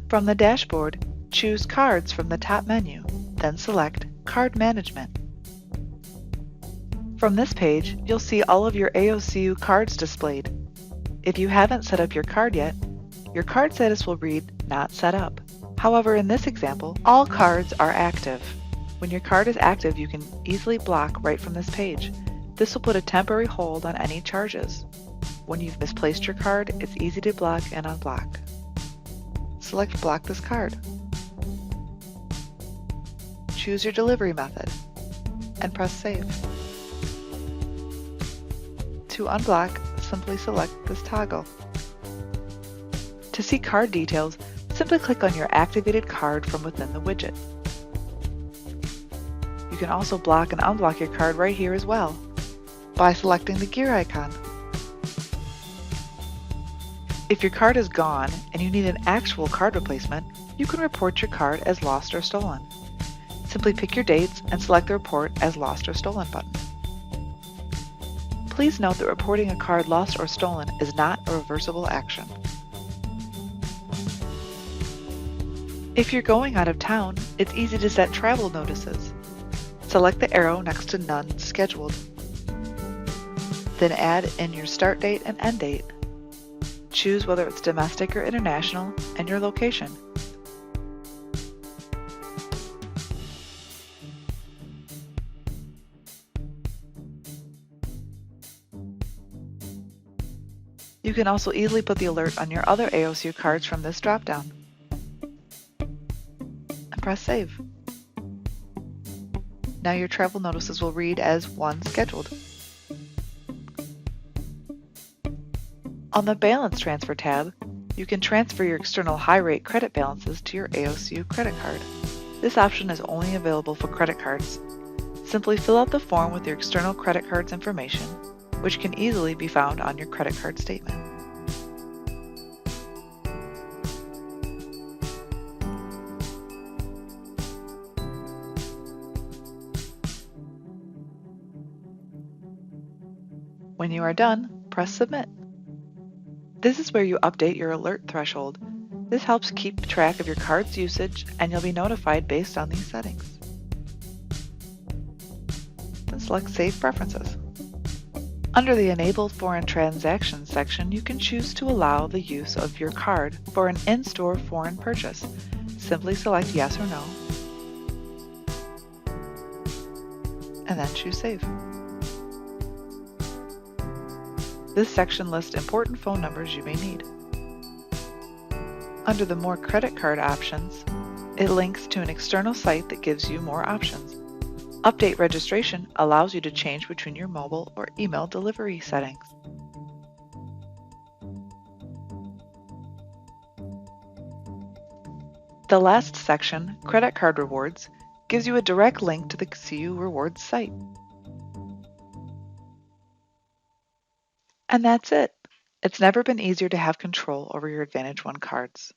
From the dashboard, choose Cards from the top menu, then select Card Management. From this page, you'll see all of your AOCU cards displayed. If you haven't set up your card yet, your card status will read Not Set Up. However, in this example, all cards are active. When your card is active, you can easily block right from this page. This will put a temporary hold on any charges. When you've misplaced your card, it's easy to block and unblock. Select Block this card. Choose your delivery method and press Save. To unblock, simply select this toggle. To see card details, simply click on your activated card from within the widget. You can also block and unblock your card right here as well by selecting the gear icon. If your card is gone and you need an actual card replacement, you can report your card as lost or stolen. Simply pick your dates and select the Report as Lost or Stolen button. Please note that reporting a card lost or stolen is not a reversible action. If you're going out of town, it's easy to set travel notices. Select the arrow next to None Scheduled. Then add in your start date and end date. Choose whether it's domestic or international and your location. You can also easily put the alert on your other AOCU cards from this drop-down. And press Save. Now your travel notices will read as one scheduled. On the Balance Transfer tab, you can transfer your external high-rate credit balances to your AOCU credit card. This option is only available for credit cards. Simply fill out the form with your external credit card's information, which can easily be found on your credit card statement. When you are done, press Submit. This is where you update your alert threshold. This helps keep track of your card's usage, and you'll be notified based on these settings. Then select Save Preferences. Under the Enable Foreign Transactions section, you can choose to allow the use of your card for an in-store foreign purchase. Simply select Yes or No, and then choose Save. This section lists important phone numbers you may need. Under the More Credit Card options, it links to an external site that gives you more options. Update Registration allows you to change between your mobile or email delivery settings. The last section, Credit Card Rewards, gives you a direct link to the AOCU Rewards site. And that's it. It's never been easier to have control over your Advantage One cards.